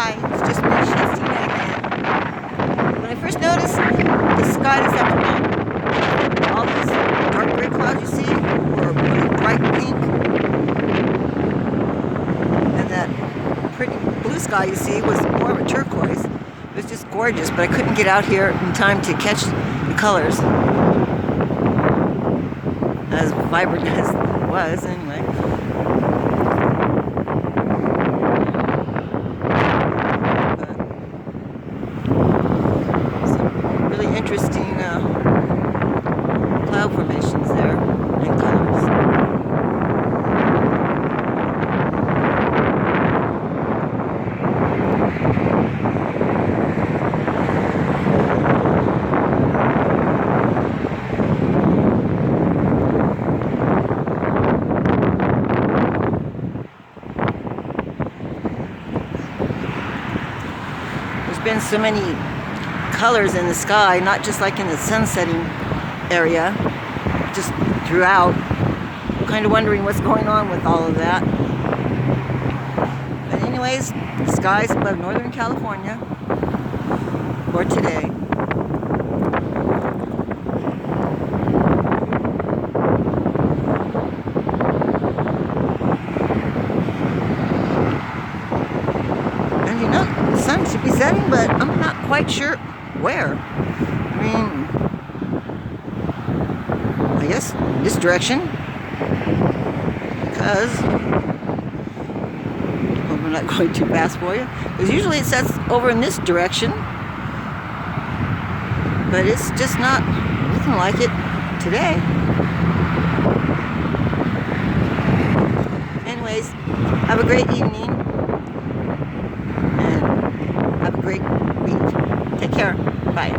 Hi, it's just me, Shastina again. When I first noticed the sky this afternoon, all these dark gray clouds you see were really bright pink, and that pretty blue sky you see was more of a turquoise. It was just gorgeous, but I couldn't get out here in time to catch the colors. As vibrant as it was, anyway. Really interesting cloud formations there and colors. There's been so many colors in the sky, not just like in the sun setting area, just throughout. I'm kind of wondering what's going on with all of that. But anyways, the skies above Northern California for today. And you know, the sun should be setting, but I'm not quite sure where. I mean, I guess this direction, because I'm not going too fast for you, because usually it sets over in this direction, but it's just not looking like it today. Anyways, have a great evening and have a great week. Take care. Bye.